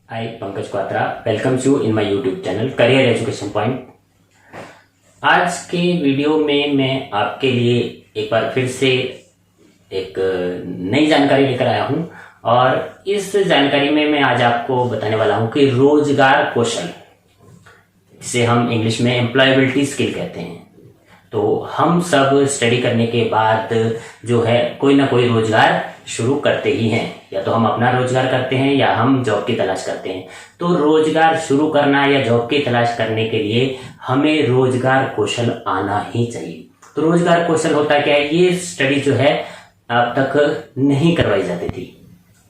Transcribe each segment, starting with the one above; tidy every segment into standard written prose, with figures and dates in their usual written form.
Hi, Pankaj Kwatra welcomes you in my YouTube channel career education point. आज के video में मैं आपके लिए एक बार फिर से एक नई जानकारी लेकर आया हूं और इस जानकारी में मैं आज आपको बताने वाला हूं कि रोजगार कौशल, जिसे हम इंग्लिश में एम्प्लॉयबिलिटी स्किल कहते हैं, तो हम सब स्टडी करने के बाद जो है कोई ना कोई रोजगार शुरू करते ही हैं। या तो हम अपना रोजगार करते हैं या हम जॉब की तलाश करते हैं। तो रोजगार शुरू करना या जॉब की तलाश करने के लिए हमें रोजगार कौशल आना ही चाहिए। तो रोजगार कौशल होता क्या है, ये स्टडी जो है अब तक नहीं करवाई जाती थी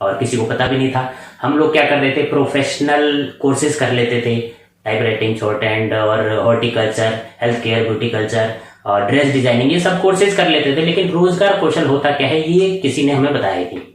और किसी को पता भी नहीं था। हम लोग क्या कर देते, प्रोफेशनल कोर्सेज कर लेते थे, टाइप राइटिंग, शॉर्ट हैंड और horticulture, health care, beauty culture और ड्रेस डिजाइनिंग, ये सब कोर्सेज कर लेते थे। लेकिन रोजगार कौशल होता क्या है, ये किसी ने हमें बताया थी।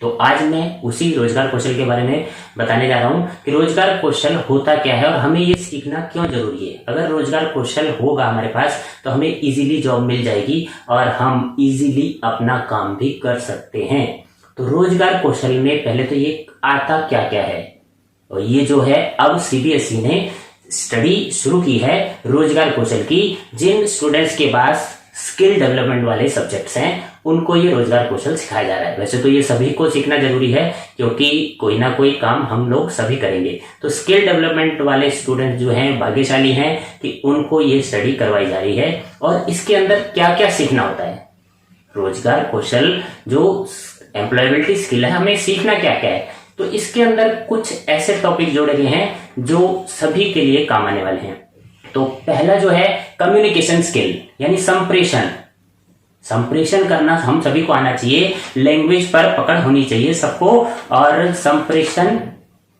तो आज मैं उसी रोजगार कौशल के बारे में बताने जा रहा हूं कि रोजगार कौशल होता क्या है और हमें ये सीखना क्यों जरूरी है। अगर रोजगार कौशल होगा हमारे पास तो हमें इजीली जॉब मिल जाएगी और हम इजीली अपना काम भी कर सकते हैं। तो रोजगार कौशल में पहले तो ये आता क्या क्या है, और ये जो है अब सीबीएसई ने स्टडी शुरू की है रोजगार कौशल की। जिन स्टूडेंट्स के पास स्किल डेवलपमेंट वाले सब्जेक्ट्स हैं उनको ये रोजगार कौशल सिखाया जा रहा है। वैसे तो ये सभी को सीखना जरूरी है क्योंकि कोई ना कोई काम हम लोग सभी करेंगे। तो स्किल डेवलपमेंट वाले स्टूडेंट जो हैं भाग्यशाली हैं कि उनको ये स्टडी करवाई जा रही है। और इसके अंदर क्या क्या सीखना होता है, रोजगार कौशल जो एम्प्लॉयबिलिटी स्किल है, हमें सीखना क्या क्या है। तो इसके अंदर कुछ ऐसे टॉपिक जोड़े गए हैं जो सभी के लिए काम आने वाले हैं। तो पहला जो है कम्युनिकेशन स्किल, यानी संप्रेषण करना हम सभी को आना चाहिए। लैंग्वेज पर पकड़ होनी चाहिए सबको। और संप्रेषण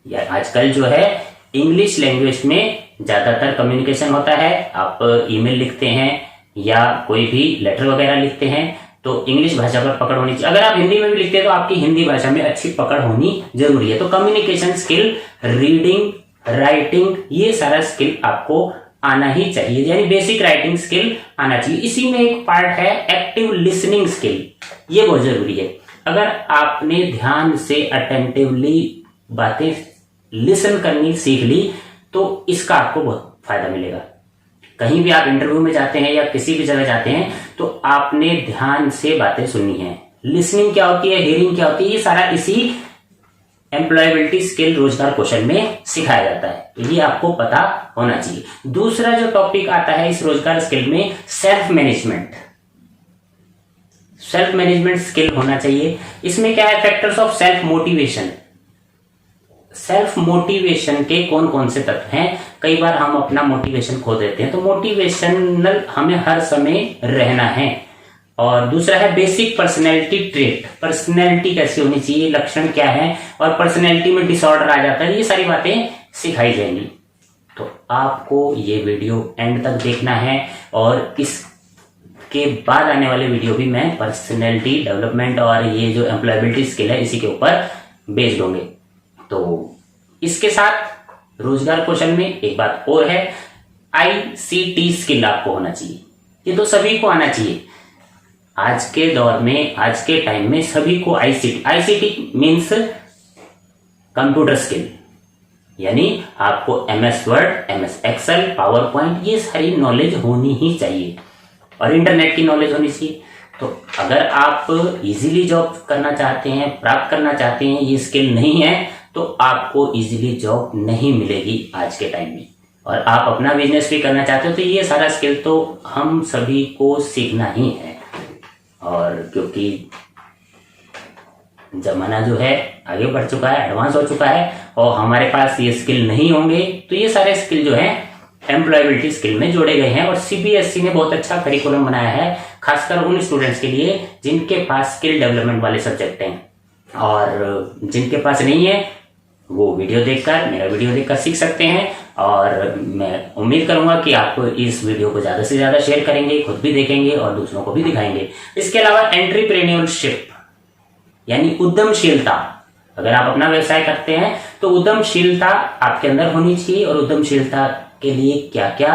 या आजकल जो है इंग्लिश लैंग्वेज में ज्यादातर कम्युनिकेशन होता है। आप ईमेल लिखते हैं या कोई भी लेटर वगैरह लिखते हैं तो इंग्लिश भाषा पर पकड़ होनी चाहिए। अगर आप हिंदी में भी लिखते हैं तो आपकी हिंदी भाषा में अच्छी पकड़ होनी जरूरी है। तो कम्युनिकेशन स्किल, रीडिंग, राइटिंग, ये सारा स्किल आपको आना ही चाहिए, यानी बेसिक राइटिंग स्किल आना चाहिए। इसी में एक पार्ट है एक्टिव लिसनिंग स्किल, ये बहुत जरूरी है। अगर आपने ध्यान से अटेंटिवली बातें लिसन करनी सीख ली तो इसका आपको बहुत फायदा मिलेगा। कहीं भी आप इंटरव्यू में जाते हैं या किसी भी जगह जाते हैं तो आपने ध्यान से बातें सुननी है। लिसनिंग क्या होती है, हियरिंग क्या होती है, ये सारा इसी एम्प्लॉयबिलिटी स्किल रोजगार कौशल में सिखाया जाता है। तो ये आपको पता होना चाहिए। दूसरा जो टॉपिक आता है इस रोजगार स्किल में, सेल्फ मैनेजमेंट स्किल होना चाहिए। इसमें क्या है, फैक्टर्स ऑफ सेल्फ मोटिवेशन के कौन कौन से तत्व हैं। कई बार हम अपना मोटिवेशन खो देते हैं, तो मोटिवेशनल हमें हर समय रहना है। और दूसरा है बेसिक पर्सनैलिटी ट्रेट, पर्सनैलिटी कैसी होनी चाहिए, लक्षण क्या है, और पर्सनैलिटी में डिसऑर्डर आ जाता है, ये सारी बातें सिखाई जाएंगी। तो आपको ये वीडियो एंड तक देखना है और इसके बाद आने वाले वीडियो भी मैं पर्सनैलिटी डेवलपमेंट और ये जो एम्प्लॉयबिलिटी स्किल है इसी के ऊपर बेस्ड होंगे। तो इसके साथ रोजगार कौशल में एक बात और है, आईसीटी स्किल आपको होना चाहिए। ये तो सभी को आना चाहिए। आज के दौर में, आज के टाइम में सभी को आईसीटी मीन्स कंप्यूटर स्किल, यानी आपको MS Word, MS Excel, PowerPoint, ये सारी नॉलेज होनी ही चाहिए और इंटरनेट की नॉलेज होनी चाहिए। तो अगर आप इजीली जॉब करना चाहते हैं, प्राप्त करना चाहते हैं, ये स्किल नहीं है तो आपको इजीली जॉब नहीं मिलेगी आज के टाइम में। और आप अपना बिजनेस भी करना चाहते हो तो ये सारा स्किल तो हम सभी को सीखना ही है। और क्योंकि जमाना जो है आगे बढ़ चुका है, एडवांस हो चुका है और हमारे पास ये स्किल नहीं होंगे तो ये सारे स्किल जो है एम्प्लॉयबिलिटी स्किल में जोड़े गए हैं। और सीबीएसई ने बहुत अच्छा करिकुलम बनाया है खासकर उन स्टूडेंट्स के लिए जिनके पास स्किल डेवलपमेंट वाले सब्जेक्ट हैं। और जिनके पास नहीं है वो मेरा वीडियो देखकर सीख सकते हैं। और मैं उम्मीद करूंगा कि आप इस वीडियो को ज्यादा से ज्यादा शेयर करेंगे, खुद भी देखेंगे और दूसरों को भी दिखाएंगे। इसके अलावा एंटरप्रेन्योरशिप यानी उद्यमशीलता, अगर आप अपना व्यवसाय करते हैं तो उद्यमशीलता आपके अंदर होनी चाहिए। और उद्यमशीलता के लिए क्या क्या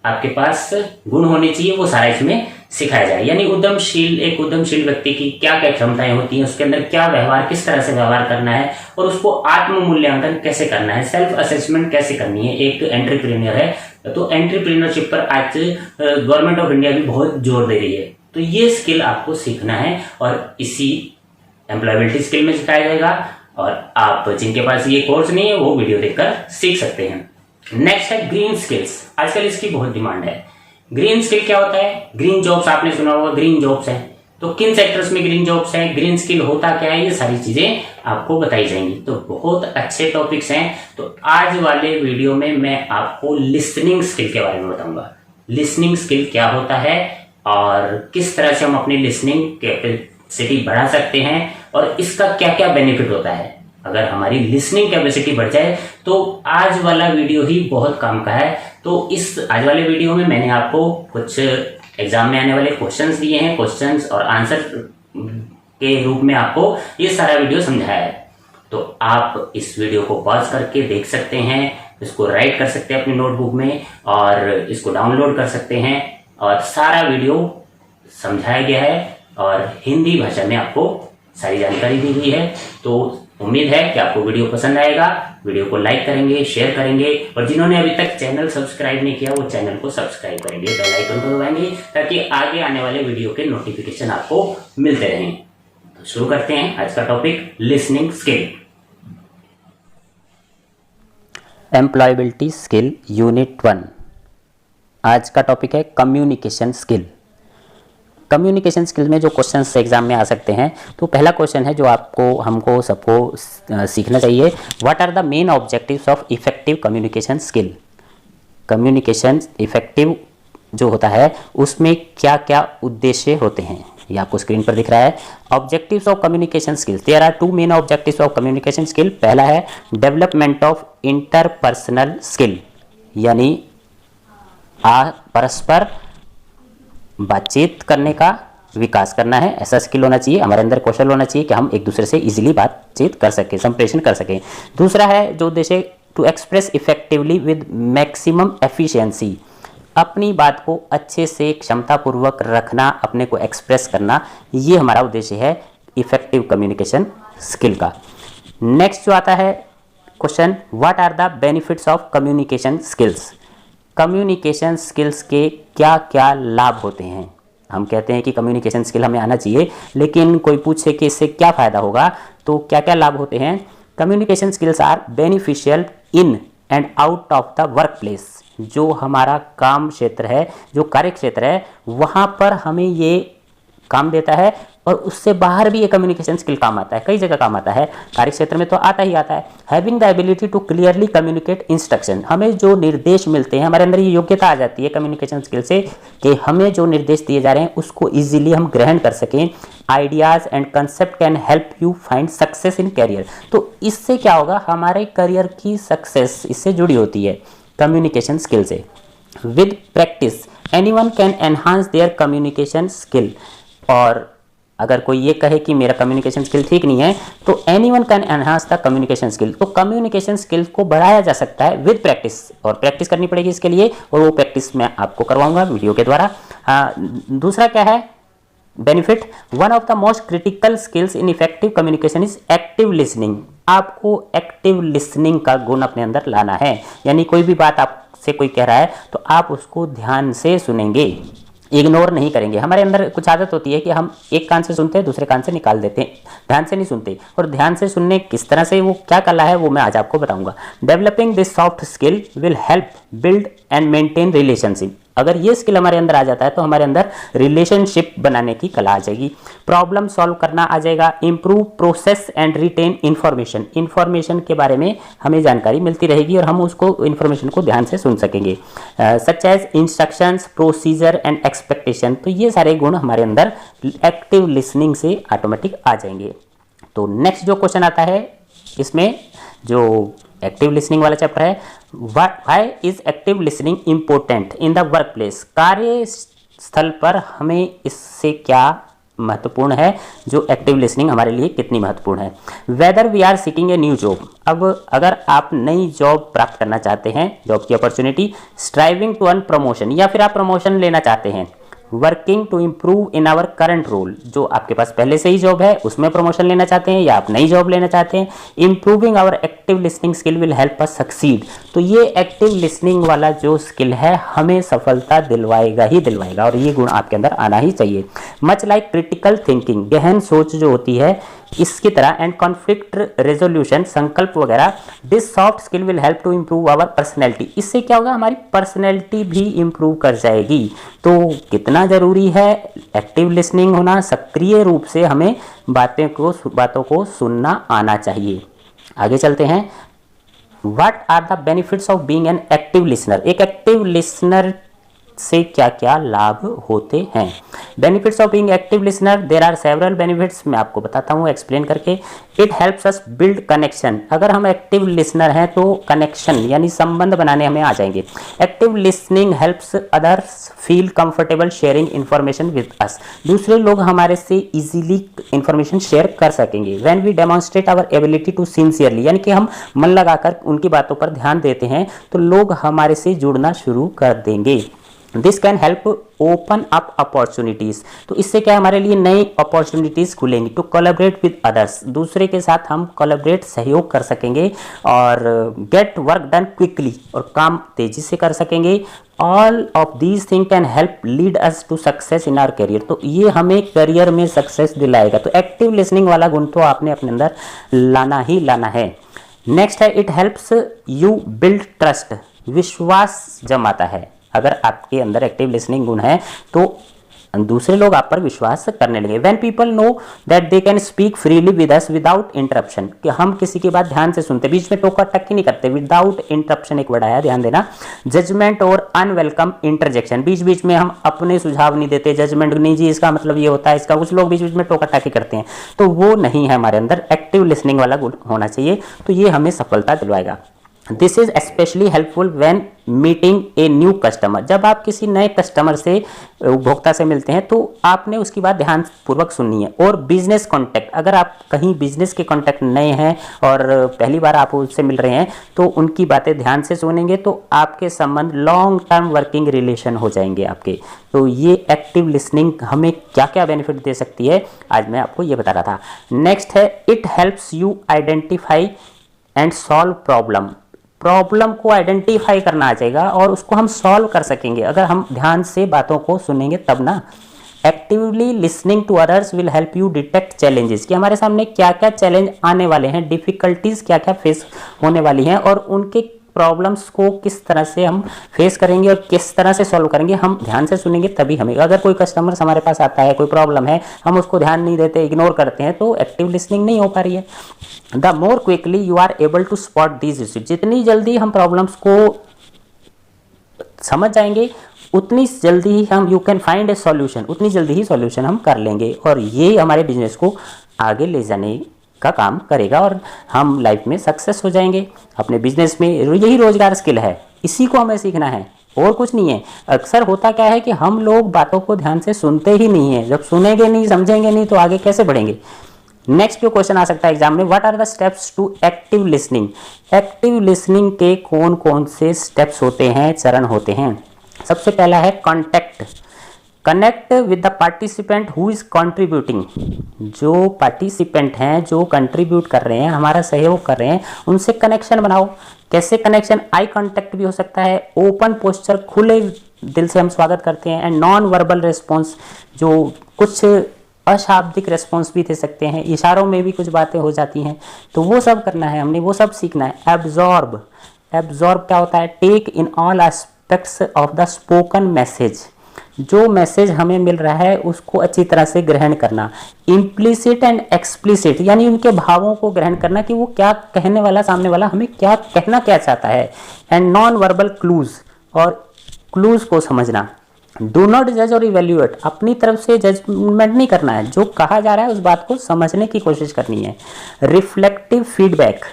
आपके पास गुण होने चाहिए वो सारा इसमें सिखाया जाए। यानी एक उद्यमशील व्यक्ति की क्या क्या क्षमताएं होती हैं, उसके अंदर क्या व्यवहार, किस तरह से व्यवहार करना है और उसको आत्म मूल्यांकन कैसे करना है, सेल्फ असेसमेंट कैसे करनी है। एक एंटरप्रेन्योर है तो एंटरप्रेन्योरशिप पर आज गवर्नमेंट ऑफ इंडिया भी बहुत जोर दे रही है। तो ये स्किल आपको सीखना है और इसी एम्प्लॉयबिलिटी स्किल में सिखाया जाएगा। और आप जिनके पास ये कोर्स नहीं है वो वीडियो देखकर सीख सकते हैं। नेक्स्ट है ग्रीन स्किल्स। आजकल इसकी बहुत डिमांड है। ग्रीन स्किल क्या होता है? ग्रीन जॉब्स, आपने सुना होगा ग्रीन जॉब्स हैं। तो किन सेक्टर्स में ग्रीन जॉब्स हैं, ग्रीन स्किल होता क्या है, ये सारी चीजें आपको बताई जाएंगी। तो बहुत अच्छे टॉपिक्स हैं। तो आज वाले वीडियो में मैं आपको लिसनिंग स्किल के बारे में बताऊंगा। लिसनिंग स्किल क्या होता है और किस तरह से हम अपनी लिसनिंग कैपेसिटी बढ़ा सकते हैं और इसका क्या क्या बेनिफिट होता है। अगर हमारी लिसनिंग कैपेसिटी बढ़ जाए तो आज वाला वीडियो ही बहुत काम का है। तो इस आज वाले वीडियो में मैंने आपको कुछ एग्जाम में आने वाले क्वेश्चंस दिए हैं, क्वेश्चंस और आंसर के रूप में आपको ये सारा वीडियो समझाया है। तो आप इस वीडियो को पॉज करके देख सकते हैं, इसको राइट कर सकते हैं अपनी नोटबुक में और इसको डाउनलोड कर सकते हैं। और सारा वीडियो समझाया गया है और हिंदी भाषा में आपको सारी जानकारी दी गई है। तो उम्मीद है कि आपको वीडियो पसंद आएगा। वीडियो को लाइक करेंगे, शेयर करेंगे और जिन्होंने अभी तक चैनल सब्सक्राइब नहीं किया वो चैनल को सब्सक्राइब करेंगे, बेल आइकन को दबाएंगे ताकि आगे आने वाले वीडियो के नोटिफिकेशन आपको मिलते रहें। तो शुरू करते हैं आज का topic, listening skill. Employability skill unit 1। आज का टॉपिक है कम्युनिकेशन स्किल। कम्युनिकेशन स्किल में जो क्वेश्चंस एग्जाम में आ सकते हैं, तो पहला क्वेश्चन है जो हमको सबको सीखना चाहिए। What are the main objectives of effective communication skill. Communication effective जो होता है उसमें क्या क्या उद्देश्य होते हैं, ये आपको स्क्रीन पर दिख रहा है। Objectives of communication skills, there are 2 main objectives of communication skill. पहला है डेवलपमेंट ऑफ इंटरपर्सनल स्किल, यानी परस्पर बातचीत करने का विकास करना है, ऐसा स्किल होना चाहिए। हमारे अंदर कौशल होना चाहिए कि हम एक दूसरे से इजीली बातचीत कर सकें, संप्रेषण कर सकें। दूसरा है जो उद्देश्य, to express effectively with maximum efficiency, अपनी बात को अच्छे से क्षमतापूर्वक रखना, अपने को एक्सप्रेस करना, ये हमारा उद्देश्य है इफेक्टिव कम्युनिकेशन स्किल का। नेक्स्ट जो आता है question, what are the benefits of communication skills. Communication skills के क्या क्या लाभ होते हैं। हम कहते हैं कि कम्युनिकेशन स्किल हमें आना चाहिए, लेकिन कोई पूछे कि इससे क्या फ़ायदा होगा, तो क्या क्या लाभ होते हैं। Communication skills are beneficial in and out of the work place. जो हमारा काम क्षेत्र है, जो कार्य क्षेत्र है, वहाँ पर हमें ये काम देता है और उससे बाहर भी ये कम्युनिकेशन स्किल काम आता है, कई जगह काम आता है। कार्य क्षेत्र में तो आता ही आता है। Having the ability to clearly communicate instruction, हमें जो निर्देश मिलते हैं, हमारे अंदर ये योग्यता आ जाती है कम्युनिकेशन स्किल से कि हमें जो निर्देश दिए जा रहे हैं उसको इजीली हम ग्रहण कर सकें। Ideas and concept can help you find success in career, तो इससे क्या होगा, हमारे करियर की सक्सेस इससे जुड़ी होती है कम्युनिकेशन स्किल से। With practice anyone can enhance there communication skill, और अगर कोई ये कहे कि मेरा कम्युनिकेशन स्किल ठीक नहीं है, तो anyone can enhance the communication skill, तो कम्युनिकेशन स्किल को बढ़ाया जा सकता है विद प्रैक्टिस, और प्रैक्टिस करनी पड़ेगी इसके लिए, और वो प्रैक्टिस मैं आपको करवाऊंगा वीडियो के द्वारा। दूसरा क्या है benefit, one of the most critical skills in effective communication is active listening. आपको एक्टिव लिसनिंग का गुण अपने अंदर लाना है, यानी कोई भी बात आपसे कोई कह रहा है तो आप उसको ध्यान से सुनेंगे, इग्नोर नहीं करेंगे। हमारे अंदर कुछ आदत होती है कि हम एक कान से सुनते हैं, दूसरे कान से निकाल देते हैं, ध्यान से नहीं सुनते। और ध्यान से सुनने किस तरह से, वो क्या कला है, वो मैं आज आपको बताऊंगा। Developing this soft skill will help build and maintain relationship. अगर ये स्किल हमारे अंदर आ जाता है तो हमारे अंदर रिलेशनशिप बनाने की कला आ जाएगी, प्रॉब्लम सॉल्व करना आ जाएगा, improve process and retain information. Information के बारे में हमें जानकारी मिलती रहेगी और हम उसको इंफॉर्मेशन को ध्यान से सुन सकेंगे। Such as instructions, procedure and expectation, तो ये सारे गुण हमारे अंदर एक्टिव लिसनिंग से ऑटोमेटिक आ जाएंगे। तो नेक्स्ट जो क्वेश्चन आता है इसमें, जो एक्टिव लिसनिंग वाला चैप्टर है, why is active listening important in the work place. कार्य स्थल पर हमें इससे क्या महत्वपूर्ण है, जो एक्टिव लिसनिंग हमारे लिए कितनी महत्वपूर्ण है। Whether we are seeking a new job, अब अगर आप नई जॉब प्राप्त करना चाहते हैं, जॉब की opportunity, striving to earn promotion, या फिर आप प्रमोशन लेना चाहते हैं, working to improve in our current role, जो आपके पास पहले से ही जॉब है उसमें प्रमोशन लेना चाहते हैं या आप नई जॉब लेना चाहते हैं। Improving our active listening skill will help us succeed, तो ये एक्टिव लिसनिंग वाला जो स्किल है हमें सफलता दिलवाएगा ही दिलवाएगा, और ये गुण आपके अंदर आना ही चाहिए। मच लाइक क्रिटिकल थिंकिंग, गहन सोच जो होती है इसकी तरह, एंड कॉन्फ्लिक्ट रेजोल्यूशन, संकल्प वगैरह, this soft skill will help to improve our personality, इससे क्या होगा हमारी पर्सनैलिटी भी इम्प्रूव कर जाएगी। तो कितना जरूरी है एक्टिव लिसनिंग होना, सक्रिय रूप से हमें बातों को सुनना आना चाहिए। आगे चलते हैं। What are the benefits of being an active listener, एक एक्टिव लिसनर से क्या क्या लाभ होते हैं। Benefits of being active listener, there are several benefits, मैं आपको बताता हूँ एक्सप्लेन करके। It helps us build connection, अगर हम एक्टिव लिसनर हैं तो कनेक्शन यानी संबंध बनाने हमें आ जाएंगे। Active listening helps others feel comfortable sharing information with us, दूसरे लोग हमारे से इजीली इंफॉर्मेशन शेयर कर सकेंगे। When we demonstrate our ability to sincerely, यानी कि हम मन लगाकर उनकी बातों पर ध्यान देते हैं तो लोग हमारे से जुड़ना शुरू कर देंगे। This can help open up opportunities, तो इससे क्या हमारे लिए नई अपॉर्चुनिटीज खुलेंगी। टू कोलैबोरेट विद अदर्स, दूसरे के साथ हम कोलैबोरेट सहयोग कर सकेंगे। और गेट वर्क डन क्विकली, और काम तेजी से कर सकेंगे। All of these thing can help lead us to success in our career, तो ये हमें करियर में सक्सेस दिलाएगा। तो एक्टिव लिसनिंग वाला गुण तो आपने अपने अंदर लाना ही लाना है। नेक्स्ट है it helps you build trust, विश्वास जमाता है। अगर आपके अंदर एक्टिव लिसनिंग गुण है तो दूसरे लोग आप पर विश्वास करने लगे। When people know that they can speak freely with us without interruption, कि हम किसी की बात ध्यान से सुनते, बीच में टोका टक्की नहीं करते। विदाउट इंटरप्शन एक वर्ड आया, ध्यान देना। जजमेंट और अनवेलकम इंटरजेक्शन, बीच बीच में हम अपने सुझाव नहीं देते, जजमेंट नहीं जी इसका मतलब ये होता है इसका, कुछ लोग बीच बीच में टोका टक्की करते हैं, तो वो नहीं है हमारे अंदर। एक्टिव लिसनिंग वाला गुण होना चाहिए, तो ये हमें सफलता दिलवाएगा। This is specially helpful when meeting a new customer, जब आप किसी नए कस्टमर से उपभोक्ता से मिलते हैं तो आपने उसकी बात ध्यान पूर्वक सुननी है। और बिजनेस कॉन्टैक्ट, अगर आप कहीं बिजनेस के कॉन्टैक्ट नए हैं और पहली बार आप उससे मिल रहे हैं तो उनकी बातें ध्यान से सुनेंगे तो आपके संबंध लॉन्ग टर्म वर्किंग रिलेशन हो जाएंगे आपके। तो ये एक्टिव लिसनिंग हमें क्या क्या बेनिफिट दे सकती है आज मैं आपको ये बता रहा था। नेक्स्ट है it helps you identify and solve problem को आइडेंटिफाई करना आ जाएगा और उसको हम सॉल्व कर सकेंगे अगर हम ध्यान से बातों को सुनेंगे तब ना। Actively listening to others will help you detect challenges, कि हमारे सामने क्या क्या चैलेंज आने वाले हैं, डिफिकल्टीज क्या क्या फेस होने वाली हैं और उनके प्रॉब्लम्स को किस तरह से हम फेस करेंगे और किस तरह से सॉल्व करेंगे। हम ध्यान से सुनेंगे तभी हमें, अगर कोई कस्टमर हमारे पास आता है, कोई प्रॉब्लम है, हम उसको ध्यान नहीं देते, इग्नोर करते हैं, तो एक्टिव लिसनिंग नहीं हो पा रही है। The more quickly you are able to spot these issues, जितनी जल्दी हम प्रॉब्लम्स को समझ जाएंगे उतनी जल्दी ही हम you can find A solution, उतनी जल्दी ही सॉल्यूशन हम कर लेंगे और ये हमारे बिजनेस को आगे ले जाने का काम करेगा और हम लाइफ में सक्सेस हो जाएंगे अपने बिजनेस में। यही रोजगार स्किल है, इसी को हमें सीखना है और कुछ नहीं है। अक्सर होता क्या है कि हम लोग बातों को ध्यान से सुनते ही नहीं है, जब सुनेंगे नहीं समझेंगे नहीं तो आगे कैसे बढ़ेंगे। नेक्स्ट जो क्वेश्चन आ सकता है एग्जाम में, what are the steps to active listening, active listening के कौन कौन से स्टेप्स होते हैं, चरण होते हैं। सबसे पहला है contact, connect with the participant who is contributing, जो पार्टिसिपेंट हैं जो कंट्रीब्यूट कर रहे हैं, हमारा सहयोग कर रहे हैं, उनसे कनेक्शन बनाओ। कैसे कनेक्शन, आई कांटेक्ट भी हो सकता है, ओपन पोस्चर, खुले दिल से हम स्वागत करते हैं, एंड नॉन वर्बल रिस्पॉन्स, जो कुछ अशाब्दिक रेस्पॉन्स भी दे सकते हैं, इशारों में भी कुछ बातें हो जाती हैं, तो वो सब करना है हमने, वो सब सीखना है। एब्जॉर्ब, एब्जॉर्ब क्या होता है, take in all aspects of the spoken message, जो मैसेज हमें मिल रहा है उसको अच्छी तरह से ग्रहण करना। इम्प्लिसिट एंड एक्सप्लिसिट, यानी उनके भावों को ग्रहण करना कि वो क्या कहने वाला, सामने वाला हमें क्या कहना क्या चाहता है। एंड नॉन वर्बल क्लूज, और क्लूज को समझना। डू नॉट जज और इवेल्युएट, अपनी तरफ से जजमेंट नहीं करना है, जो कहा जा रहा है उस बात को समझने की कोशिश करनी है। रिफ्लेक्टिव फीडबैक,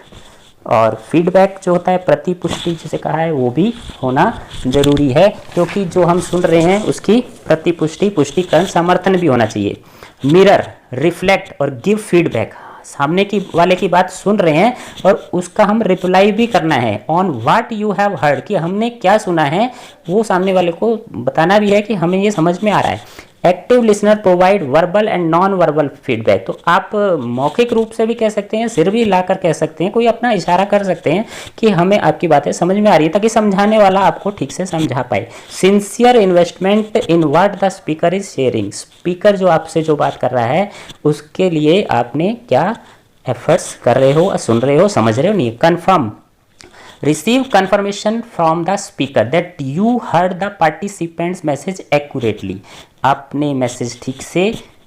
और फीडबैक जो होता है प्रतिपुष्टि जिसे कहा है वो भी होना जरूरी है, क्योंकि जो हम सुन रहे हैं उसकी प्रतिपुष्टि, पुष्टिकरण, समर्थन भी होना चाहिए। मिरर, रिफ्लेक्ट और गिव फीडबैक, सामने की वाले की बात सुन रहे हैं और उसका हम रिप्लाई भी करना है on what you have heard, कि हमने क्या सुना है वो सामने वाले को बताना भी है कि हमें ये समझ में आ रहा है। Active listener provide verbal and non verbal feedback, तो आप मौखिक रूप से भी कह सकते हैं, सिर भी हिलाकर कह सकते हैं, कोई अपना इशारा कर सकते हैं कि हमें आपकी बातें समझ में आ रही है, ताकि समझाने वाला आपको ठीक से समझा पाए। Sincere investment in what the speaker is sharing, speaker जो आपसे जो बात कर रहा है उसके लिए आपने क्या एफर्ट्स कर रहे हो, सुन रहे हो, समझ रहे हो नहीं। Confirm, receive confirmation from the speaker that you heard the participants message accurately, आपने मैसेज ठीक से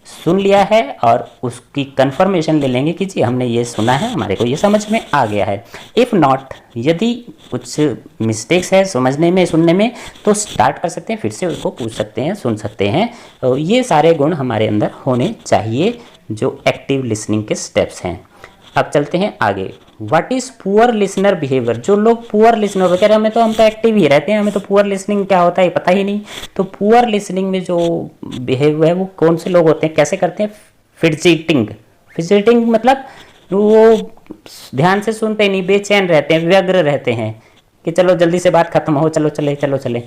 सुन लिया है और उसकी कंफर्मेशन ले लेंगे कि जी हमने ये सुना है, हमारे को ये समझ में आ गया है। इफ़ नॉट, यदि कुछ मिस्टेक्स है समझने में सुनने में, तो स्टार्ट कर सकते हैं, फिर से उसको पूछ सकते हैं, सुन सकते हैं। तो ये सारे गुण हमारे अंदर होने चाहिए जो एक्टिव लिसनिंग के स्टेप्स हैं। अब चलते हैं आगे। What is poor listener behaviour, जो लोग पुअर लिसनर हो, कह रहे हैं हम तो एक्टिव ही रहते हैं, हमें तो पुअर लिसनिंग क्या होता है पता ही नहीं। तो पुअर लिसनिंग में जो बिहेव है वो कौन से लोग होते हैं, कैसे करते हैं? फिडजिटिंग, फिडजिटिंग मतलब वो ध्यान से सुनते नहीं, बेचैन रहते हैं, व्यग्र रहते हैं कि चलो जल्दी से बात खत्म हो, चलो चले चलो चले।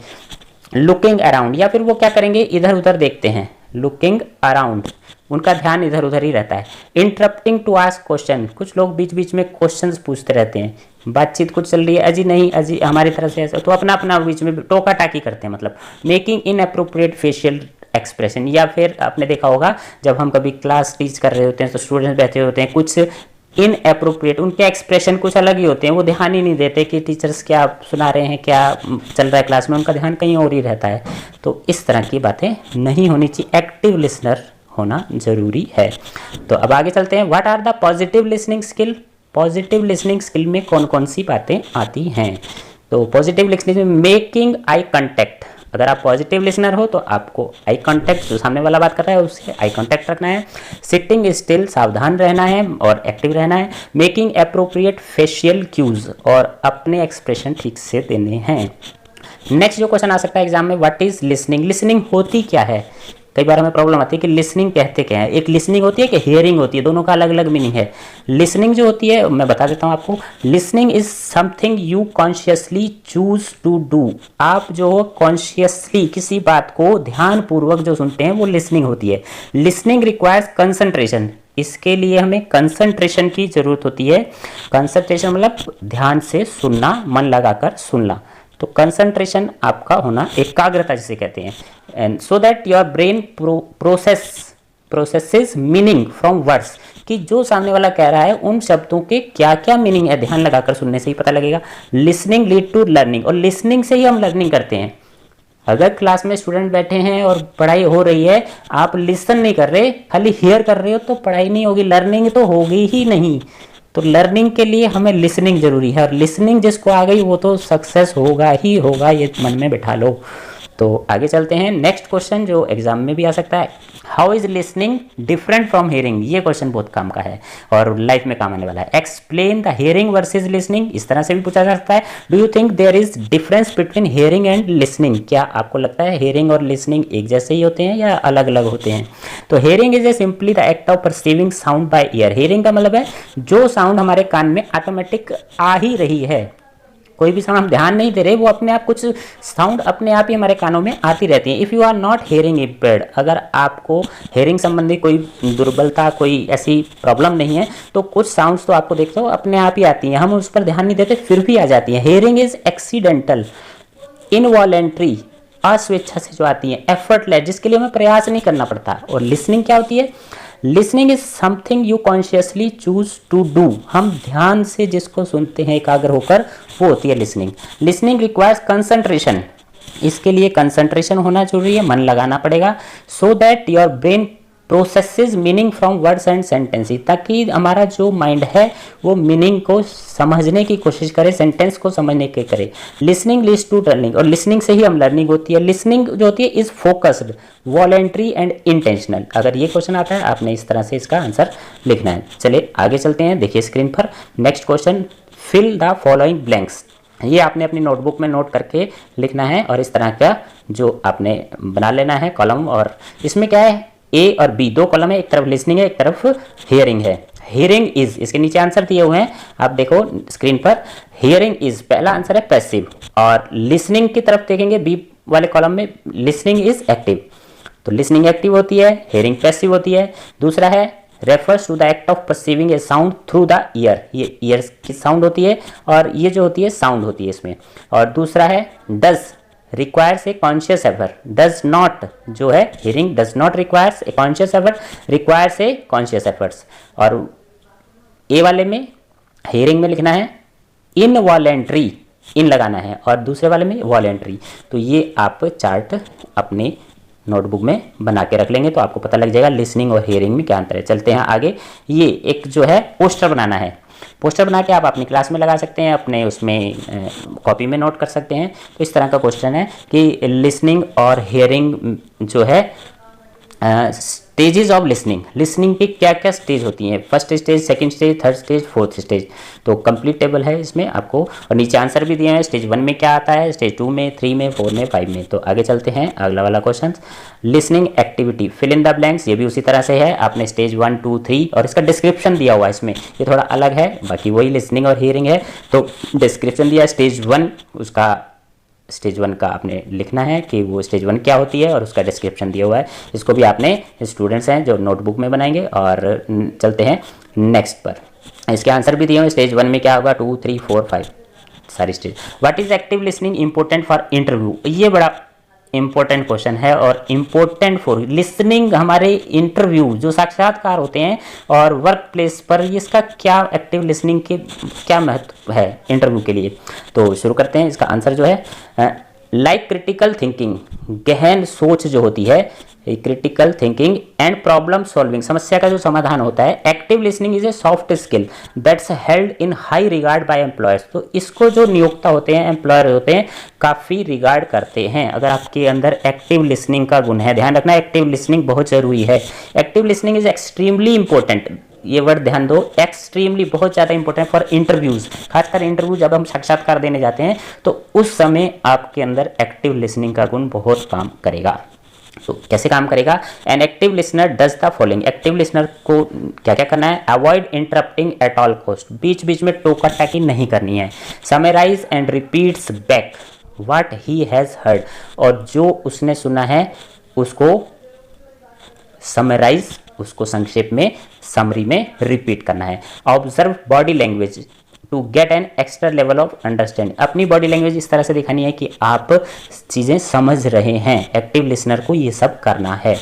लुकिंग अराउंड, या फिर वो क्या करेंगे, इधर उधर देखते हैं, लुकिंग अराउंड, उनका ध्यान इधर उधर ही रहता है। इंटरप्टिंग टू आस्क क्वेश्चन, कुछ लोग बीच बीच में क्वेश्चंस पूछते रहते हैं, बातचीत कुछ चल रही है, अजी नहीं अजी हमारी तरफ से ऐसा, तो अपना अपना बीच में टोका टाकी करते हैं, मतलब मेकिंग इनअप्रोप्रिएट फेशियल एक्सप्रेशन। या फिर आपने देखा होगा जब हम कभी क्लास टीच कर रहे होते हैं तो स्टूडेंट्स बैठे होते हैं, कुछ इनअप्रोप्रिएट उनके एक्सप्रेशन कुछ अलग ही होते हैं, वो ध्यान ही नहीं देते कि टीचर्स क्या सुना रहे हैं, क्या चल रहा है क्लास में, उनका ध्यान कहीं और ही रहता है। तो इस तरह की बातें नहीं होनी चाहिए, एक्टिव लिसनर होना जरूरी है। तो अब आगे चलते हैं। What are the positive listening skill, positive listening skill में कौन कौन सी बातें आती हैं? तो पॉजिटिव लिसनिंग में मेकिंग आई कांटेक्ट, अगर आप पॉजिटिव लिसनर हो तो आपको आई कांटेक्ट, जो सामने वाला बात कर रहा है उससे आई कांटेक्ट रखना है। सिटिंग स्टिल, सावधान रहना है और एक्टिव रहना है। मेकिंग अप्रोप्रिएट फेशियल क्यूज, और अपने एक्सप्रेशन ठीक से देने हैं। नेक्स्ट जो क्वेश्चन आ सकता है एग्जाम में, व्हाट इज लिसनिंग, लिसनिंग होती क्या है? कई बार हमें प्रॉब्लम आती है कि लिसनिंग कहते क्या है। एक लिसनिंग होती है कि हियरिंग होती है, दोनों का अलग अलग मीनिंग है। लिसनिंग जो होती है मैं बता देता हूँ आपको, listening is something you consciously choose to do, आप जो कॉन्शियसली किसी बात को ध्यानपूर्वक जो सुनते हैं वो लिसनिंग होती है। लिसनिंग रिक्वायर्स कंसंट्रेशन, इसके लिए हमें कंसंट्रेशन की जरूरत होती है। कंसंट्रेशन मतलब ध्यान से सुनना, मन लगाकर सुनना। तो कंसंट्रेशन आपका होना, एकाग्रता जिसे कहते हैं। And so that your brain processes meaning from words, कि जो सामने वाला कह रहा है उन शब्दों के क्या क्या मीनिंग है, ध्यान लगाकर सुनने से ही पता लगेगा। लिसनिंग लीड टू लर्निंग, और लिसनिंग से ही हम लर्निंग करते हैं। अगर क्लास में स्टूडेंट बैठे हैं और पढ़ाई हो रही है, आप लिसन नहीं कर रहे, खाली हियर कर रहे हो, तो पढ़ाई नहीं होगी, लर्निंग तो होगी ही नहीं। तो लर्निंग के लिए हमें लिसनिंग जरूरी है, और लिसनिंग जिसको आ गई वो तो सक्सेस होगा ही होगा, ये मन में बिठा लो। तो आगे चलते हैं। नेक्स्ट क्वेश्चन जो एग्जाम में भी आ सकता है, how is listening different from hearing, ये क्वेश्चन बहुत काम का है और लाइफ में काम आने वाला है। Explain the hearing versus listening, इस तरह से भी पूछा जा सकता है। Do you think there is difference between hearing and listening, क्या आपको लगता है हियरिंग और लिसनिंग एक जैसे ही होते हैं या अलग अलग होते हैं? तो hearing is a simply the act of perceiving sound by year, hearing का मतलब है जो साउंड हमारे कान में ऑटोमेटिक आ ही रही है, कोई भी साउंड हम ध्यान नहीं दे रहे, वो अपने आप कुछ साउंड अपने आप ही हमारे कानों में आती रहती है। If you are not hearing impaired, अगर आपको हेयरिंग संबंधी कोई दुर्बलता, कोई ऐसी प्रॉब्लम नहीं है, तो कुछ साउंड्स तो आपको देखते हो अपने आप ही आती हैं, हम उस पर ध्यान नहीं देते फिर भी आ जाती हैं। हेयरिंग इज एक्सीडेंटल, इनवॉलेंट्री, अस्वेच्छा से जो आती है, एफर्टलेस, जिसके लिए हमें प्रयास नहीं करना पड़ता। और लिसनिंग क्या होती है? Listening is something you consciously choose to do, हम ध्यान से जिसको सुनते हैं एकाग्र होकर, वो होती है लिसनिंग। लिसनिंग रिक्वायर्स कंसंट्रेशन, इसके लिए कंसंट्रेशन होना जरूरी है, मन लगाना पड़ेगा। So that your brain processes meaning from words and sentences, ताकि हमारा जो माइंड है वो मीनिंग को समझने की कोशिश करे, सेंटेंस को समझने की करे। लिसनिंग लीड्स टू लर्निंग, और लिसनिंग से ही हम लर्निंग होती है। लिसनिंग जो होती है is focused, voluntary and intentional. अगर ये क्वेश्चन आता है आपने इस तरह से इसका आंसर लिखना है। चलिए आगे चलते हैं, देखिए स्क्रीन पर next question, fill the following blanks, ये आपने अपनी नोटबुक में नोट करके लिखना है और इस तरह का जो आपने बना लेना है कॉलम। और इसमें क्या है, ए और बी दो कॉलम है, एक तरफ लिसनिंग है एक तरफ हियरिंग है। हियरिंग इज, इसके नीचे आंसर दिए हुए हैं, आप देखो स्क्रीन पर। हियरिंग इज पहला आंसर है पैसिव, और लिसनिंग की तरफ देखेंगे बी वाले कॉलम में, लिसनिंग इज एक्टिव। तो लिसनिंग एक्टिव होती है, हियरिंग पैसिव होती है। दूसरा है refers to the act of perceiving a sound through the ear, ये ईयर्स की साउंड होती है, और ये जो होती है साउंड होती है इसमें। और दूसरा है does requires a conscious effort, does not जो है hearing does not requires a conscious effort, requires a conscious efforts. और ए वाले में हियरिंग में लिखना है इनवॉलेंट्री, इन लगाना है, और दूसरे वाले में वॉलेंट्री। तो ये आप चार्ट अपने नोटबुक में बना के रख लेंगे तो आपको पता लग जाएगा लिसनिंग और हियरिंग में क्या अंतर है। चलते हैं आगे। ये एक जो है पोस्टर बनाना है, पोस्टर बना के आप अपनी क्लास में लगा सकते हैं, अपने उसमें कॉपी में नोट कर सकते हैं। तो इस तरह का क्वेश्चन है कि लिसनिंग और हियरिंग जो है स्टेजेस ऑफ लिसनिंग, लिसनिंग की क्या क्या स्टेज होती हैं, first stage, second stage, third stage, fourth stage. तो कंप्लीट टेबल है इसमें आपको, और नीचे आंसर भी दिए हैं, स्टेज 1 में क्या आता है, स्टेज 2 में, 3 में, 4 में, 5 में। तो आगे चलते हैं अगला वाला question, listening activity fill in the blanks. ये भी उसी तरह से है, आपने स्टेज 1, 2, 3 और इसका डिस्क्रिप्शन दिया हुआ है इसमें, ये थोड़ा अलग है, बाकी वही लिसनिंग और हियरिंग है। तो डिस्क्रिप्शन दिया स्टेज 1, उसका स्टेज 1 का आपने लिखना है कि वो स्टेज 1 क्या होती है, और उसका डिस्क्रिप्शन दिया हुआ है। इसको भी आपने स्टूडेंट्स हैं जो नोटबुक में बनाएंगे। और चलते हैं नेक्स्ट पर, इसके आंसर भी दिए हुए, स्टेज 1 में क्या होगा, 2, 3, 4, 5 सारी stage. What is active listening important for interview, ये बड़ा इंपॉर्टेंट क्वेश्चन है, और इंपॉर्टेंट फॉर लिसनिंग हमारे इंटरव्यू जो साक्षात्कार होते हैं और वर्क प्लेस पर, इसका क्या एक्टिव लिसनिंग के क्या महत्व है इंटरव्यू के लिए। तो शुरू करते हैं। इसका आंसर जो है लाइक क्रिटिकल थिंकिंग, गहन सोच जो होती है, critical thinking and problem solving, समस्या का जो समाधान होता है। Active listening is a soft skill that's held in high regard by employers, तो इसको जो नियोक्ता होते हैं, एम्प्लॉयर होते हैं, काफ़ी रिगार्ड करते हैं अगर आपके अंदर एक्टिव लिसनिंग का गुण है। ध्यान रखना, एक्टिव लिसनिंग बहुत जरूरी है। Active listening is extremely important, ये वर्ड ध्यान दो, एक्सट्रीमली बहुत ज़्यादा इंपॉर्टेंट फॉर इंटरव्यूज, खासकर इंटरव्यू जब हम साक्षात्कार देने जाते हैं तो उस समय आपके अंदर एक्टिव लिसनिंग का गुण बहुत काम करेगा। तो कैसे काम करेगा, an active listener does the following, active listener को क्या क्या करना है, avoid interrupting at all cost, बीच बीच में टोका टाकी नहीं करनी है। Summarise and repeats back what he has heard, और जो उसने सुना है उसको समराइज, उसको संक्षेप में समरी में रिपीट करना है। Observe body language to get an extra level of understanding, अपनी बॉडी लैंग्वेज इस तरह से दिखानी है कि आप चीज़ें समझ रहे हैं, एक्टिव लिसनर को ये सब करना है।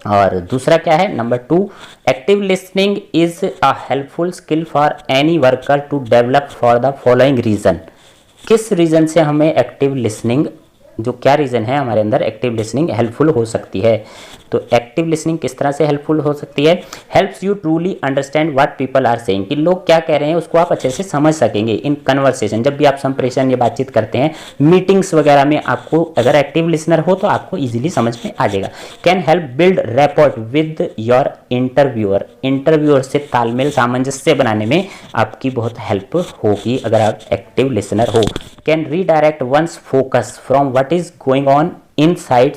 और दूसरा क्या है, number 2, active listening is a helpful skill for any worker to develop for the following reason, किस रीजन से हमें एक्टिव लिसनिंग, जो क्या रीज़न है हमारे अंदर एक्टिव लिसनिंग हेल्पफुल हो सकती है। तो एक्टिव लिसनिंग किस तरह से हेल्पफुल हो सकती है, helps you truly understand what people are saying, कि लोग क्या कह रहे हैं उसको आप अच्छे से समझ सकेंगे इन कन्वर्सेशन। जब भी आप संप्रेषण या बातचीत करते हैं, मीटिंग्स वगैरह में, आपको अगर एक्टिव लिसनर हो तो आपको ईजिली समझ में आ जाएगा। Can help build rapport with your interviewer, interviewer से तालमेल सामंजस्य बनाने में आपकी बहुत हेल्प होगी अगर आप एक्टिव लिसनर हो। Can redirect one's focus from what is going on inside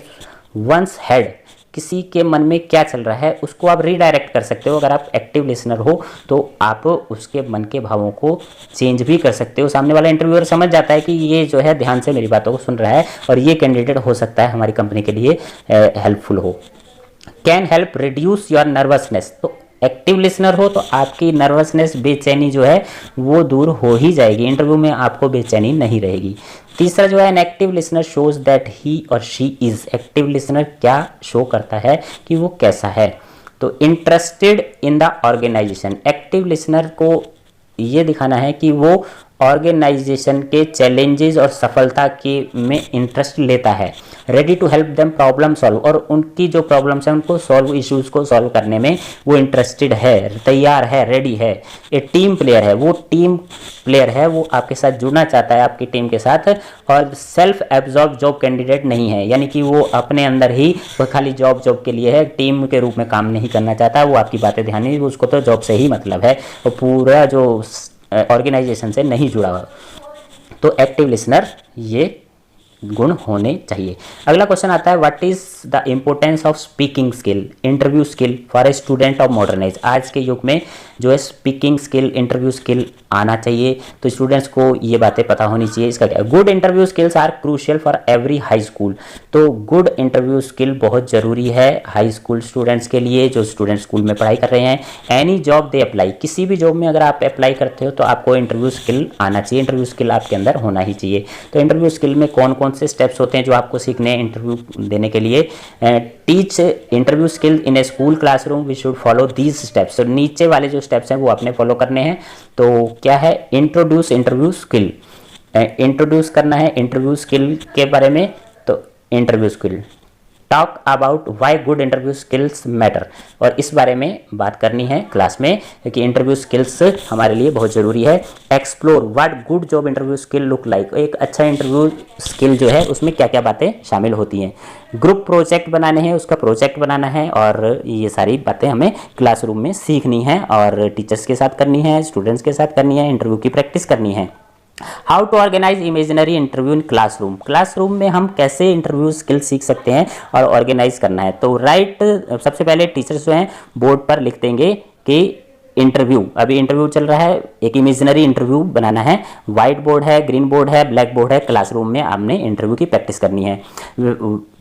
one's head, किसी के मन में क्या चल रहा है उसको आप रीडायरेक्ट कर सकते हो। अगर आप एक्टिव लिसनर हो तो आप उसके मन के भावों को चेंज भी कर सकते हो। सामने वाला इंटरव्यूअर समझ जाता है कि ये जो है ध्यान से मेरी बातों को सुन रहा है और ये कैंडिडेट हो सकता है हमारी कंपनी के लिए हेल्पफुल हो। Can help reduce your nervousness, तो एक्टिव लिसनर हो तो आपकी नर्वसनेस, बेचैनी जो है वो दूर हो ही जाएगी, इंटरव्यू में आपको बेचैनी नहीं रहेगी। तीसरा जो है an active listener shows that he or she is, active listener क्या शो करता है कि वो कैसा है, तो interested in the organization, active listener को ये दिखाना है कि वो ऑर्गेनाइजेशन के चैलेंजेस और सफलता के में इंटरेस्ट लेता है। Ready to help them problem solve, और उनकी जो प्रॉब्लम्स हैं उनको सॉल्व, इश्यूज को सॉल्व करने में वो इंटरेस्टेड है, तैयार है, रेडी है। ए टीम प्लेयर है, वो टीम प्लेयर है, वो आपके साथ जुड़ना चाहता है आपकी टीम के साथ, और सेल्फ एब्जॉर्ब जॉब कैंडिडेट नहीं है, यानी कि वो अपने अंदर ही वो खाली जॉब के लिए है, टीम के रूप में काम नहीं करना चाहता, वो आपकी बातें ध्यान नहीं, उसको तो जॉब से ही मतलब है, वो पूरा जो ऑर्गेनाइजेशन से नहीं जुड़ा हुआ। तो एक्टिव लिसनर ये गुण होने चाहिए। अगला क्वेश्चन आता है, what is the importance of speaking skill, interview skill for a student of modern age. आज के युग में जो है स्पीकिंग स्किल, इंटरव्यू स्किल आना चाहिए, तो स्टूडेंट्स को ये बातें पता होनी चाहिए। इसका क्या, good interview skills are crucial for every high school. तो गुड इंटरव्यू स्किल बहुत ज़रूरी है हाई स्कूल स्टूडेंट्स के लिए, जो स्टूडेंट स्कूल में पढ़ाई कर रहे हैं। एनी जॉब दे अप्लाई, किसी भी जॉब में अगर आप अप्लाई करते हो तो आपको इंटरव्यू स्किल आना चाहिए, इंटरव्यू स्किल आपके अंदर होना ही चाहिए। तो इंटरव्यू स्किल में कौन कौन से स्टेप्स होते हैं जो आपको सीखने हैं इंटरव्यू देने के लिए। Teach interview skill in a school classroom, we should follow these steps. तो नीचे वाले जो स्टेप्स हैं वो आपने फॉलो करने हैं। तो क्या है, इंट्रोड्यूस इंटरव्यू स्किल, इंट्रोड्यूस करना है इंटरव्यू स्किल के बारे में। तो interview skill, talk about why good interview skills matter, और इस बारे में बात करनी है क्लास में कि इंटरव्यू स्किल्स हमारे लिए बहुत ज़रूरी है। Explore what good job interview skill look like, एक अच्छा इंटरव्यू स्किल जो है उसमें क्या क्या बातें शामिल होती हैं। ग्रुप प्रोजेक्ट बनाने हैं, उसका प्रोजेक्ट बनाना है, और ये सारी बातें हमें क्लासरूम में सीखनी है और टीचर्स के साथ करनी है, स्टूडेंट्स के साथ करनी है, इंटरव्यू की प्रैक्टिस करनी है। How to organize imaginary interview in classroom, classroom में हम कैसे इंटरव्यू स्किल सीख सकते हैं और ऑर्गेनाइज करना है। तो राइट, सबसे पहले टीचर्स जो हैं बोर्ड पर लिख देंगे कि इंटरव्यू, अभी इंटरव्यू चल रहा है, एक इमेजिनरी इंटरव्यू बनाना है। वाइट बोर्ड है, ग्रीन बोर्ड है, ब्लैक बोर्ड है, क्लासरूम में आपने इंटरव्यू की प्रैक्टिस करनी है।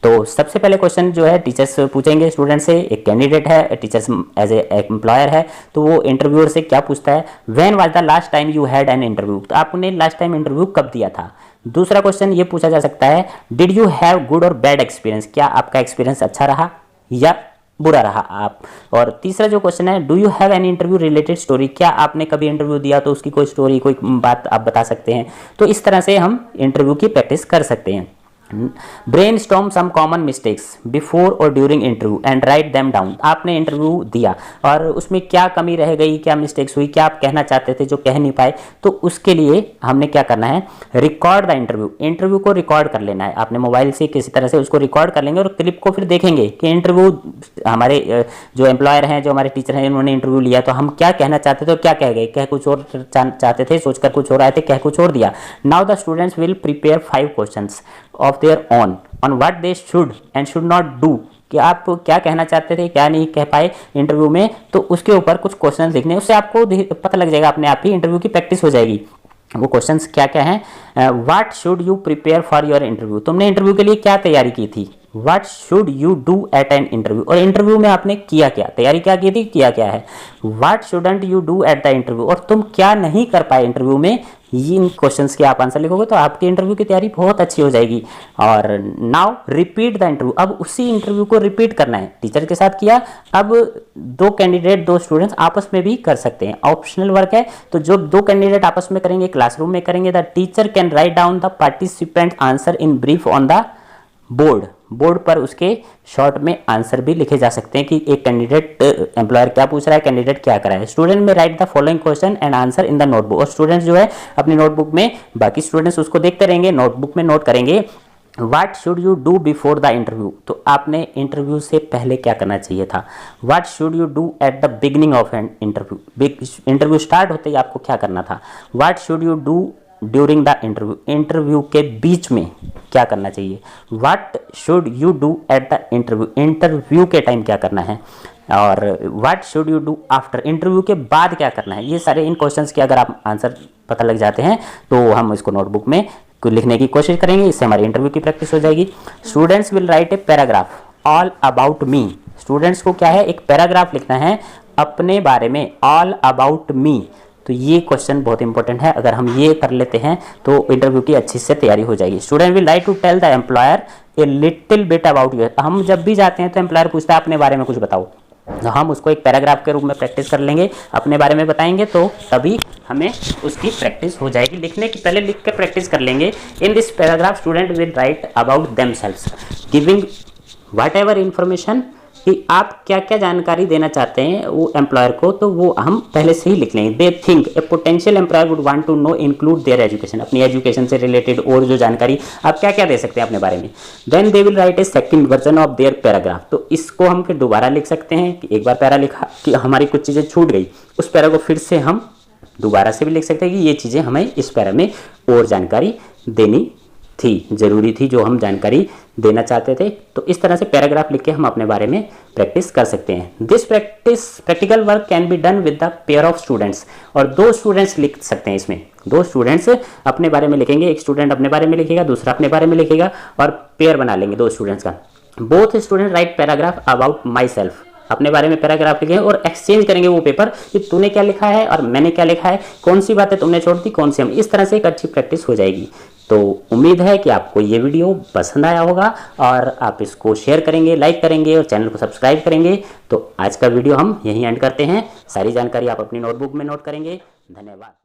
तो सबसे पहले क्वेश्चन जो है टीचर्स पूछेंगे स्टूडेंट से, एक कैंडिडेट है, टीचर्स एज ए एम्प्लॉयर है, तो वो इंटरव्यूअर से क्या पूछता है, when was the last time you had an interview, तो आपने लास्ट टाइम इंटरव्यू कब दिया था। दूसरा क्वेश्चन ये पूछा जा सकता है, डिड यू हैव गुड और बैड एक्सपीरियंस, क्या आपका एक्सपीरियंस अच्छा रहा या बुरा रहा आप। और तीसरा जो क्वेश्चन है, do you have any interview related story, क्या आपने कभी इंटरव्यू दिया तो उसकी कोई स्टोरी, कोई बात आप बता सकते हैं। तो इस तरह से हम इंटरव्यू की प्रैक्टिस कर सकते हैं। Brainstorm some common mistakes before और during interview and write them down, आपने इंटरव्यू दिया और उसमें क्या कमी रह गई, क्या मिस्टेक्स हुई, क्या आप कहना चाहते थे जो कह नहीं पाए, तो उसके लिए हमने क्या करना है, रिकॉर्ड द इंटरव्यू, इंटरव्यू को रिकॉर्ड कर लेना है। आपने मोबाइल से किसी तरह से उसको रिकॉर्ड कर लेंगे और क्लिप को फिर देखेंगे कि इंटरव्यू हमारे जो एम्प्लॉयर हैं, जो हमारे टीचर हैं, इन्होंने इंटरव्यू लिया तो हम क्या कहना चाहते थे और क्या कह गए, कह कुछ और चाहते थे, सोचकर कुछ और आए थे, कह कुछ और दिया। Now the students will prepare 5 questions of their on what they should and should not do, कि आप क्या कहना चाहते थे, क्या नहीं कह पाए इंटरव्यू में, तो उसके ऊपर कुछ क्वेश्चन लिखने, उससे आपको पता लग जाएगा, अपने आप ही इंटरव्यू की प्रैक्टिस हो जाएगी। वो क्वेश्चंस क्या क्या हैं, what should you prepare for your interview, तुमने इंटरव्यू के लिए क्या तैयारी की थी। What should you do at an interview, और इंटरव्यू में आपने किया क्या, तैयारी क्या की थी, किया क्या है। What shouldn't you do at the interview, और तुम क्या नहीं कर पाए इंटरव्यू में। इन क्वेश्चंस के आप आंसर लिखोगे तो आपकी इंटरव्यू की तैयारी बहुत अच्छी हो जाएगी। और नाउ रिपीट द इंटरव्यू, अब उसी इंटरव्यू को रिपीट करना है, टीचर के साथ किया, अब 2 कैंडिडेट 2 स्टूडेंट्स आपस में भी कर सकते हैं, ऑप्शनल वर्क है। तो जो 2 कैंडिडेट आपस में करेंगे, क्लासरूम में करेंगे, the teacher can write down the participant answer in brief on the board पर उसके शॉर्ट में आंसर भी लिखे जा सकते हैं कि एक कैंडिडेट एम्प्लॉयर क्या पूछ रहा है, कैंडिडेट क्या कर रहा है। स्टूडेंट में right the following question and answer in the notebook, और स्टूडेंट्स जो है अपनी नोटबुक में, बाकी स्टूडेंट्स उसको देखते रहेंगे, नोटबुक में नोट करेंगे। What should you do before the interview, तो आपने इंटरव्यू से पहले क्या करना चाहिए था। What should you do at the beginning of an interview, interview start होते ही आपको क्या करना था। What should you do during the interview, interview के बीच में क्या करना चाहिए। What should you do at the interview, interview के टाइम क्या करना है। और what should you do after, interview के बाद क्या करना है। ये सारे इन क्वेश्चंस के अगर आप आंसर पता लग जाते हैं तो हम इसको नोटबुक में लिखने की कोशिश करेंगे, इससे हमारी इंटरव्यू की प्रैक्टिस हो जाएगी। Students will write a paragraph all about me, students को क्या है, एक पैराग्राफ लिखना है अपने बारे में, ऑल अबाउट मी। तो ये क्वेश्चन बहुत इंपॉर्टेंट है, अगर हम ये कर लेते हैं तो इंटरव्यू की अच्छी से तैयारी हो जाएगी। Student will write to tell the employer a little bit about you, हम जब भी जाते हैं तो एम्प्लॉयर पूछता है अपने बारे में कुछ बताओ, तो हम उसको एक पैराग्राफ के रूप में प्रैक्टिस कर लेंगे, अपने बारे में बताएंगे, तो तभी हमें उसकी प्रैक्टिस हो जाएगी। लिखने की पहले लिख कर प्रैक्टिस कर लेंगे। In this paragraph student will right about themselves giving what ever information, कि आप क्या क्या जानकारी देना चाहते हैं वो एम्प्लॉयर को, तो वो हम पहले से ही लिख लेंगे। They think a potential employer would want to know include their education, अपनी एजुकेशन से रिलेटेड और जो जानकारी आप क्या क्या दे सकते हैं अपने बारे में। Then they will write a second version of their paragraph, तो इसको हम फिर दोबारा लिख सकते हैं कि एक बार पैरा लिखा कि हमारी कुछ चीज़ें छूट गई, उस पैरा को फिर से हम दोबारा से भी लिख सकते हैं कि ये चीज़ें हमें इस पैरा में और जानकारी देनी थी, जरूरी थी, जो हम जानकारी देना चाहते थे। तो इस तरह से पैराग्राफ लिख के हम अपने बारे में प्रैक्टिस कर सकते हैं। This practical work can be done with the pair of students, और 2 स्टूडेंट्स लिख सकते हैं इसमें। 2 स्टूडेंट्स अपने बारे में लिखेंगे, एक स्टूडेंट अपने बारे में लिखेगा, दूसरा अपने बारे में लिखेगा, और पेयर बना लेंगे 2 स्टूडेंट्स का। Both student right paragraph about my self, अपने बारे में पैराग्राफ लिखेंगे और एक्सचेंज करेंगे वो पेपर कि तूने क्या लिखा है और मैंने क्या लिखा है, कौन सी बातें तुमने छोड़ दी, कौन सी हम। इस तरह से एक अच्छी प्रैक्टिस हो जाएगी। तो उम्मीद है कि आपको ये वीडियो पसंद आया होगा और आप इसको शेयर करेंगे, लाइक करेंगे और चैनल को सब्सक्राइब करेंगे। तो आज का वीडियो हम यहीं एंड करते हैं। सारी जानकारी आप अपनी नोटबुक में नोट करेंगे। धन्यवाद।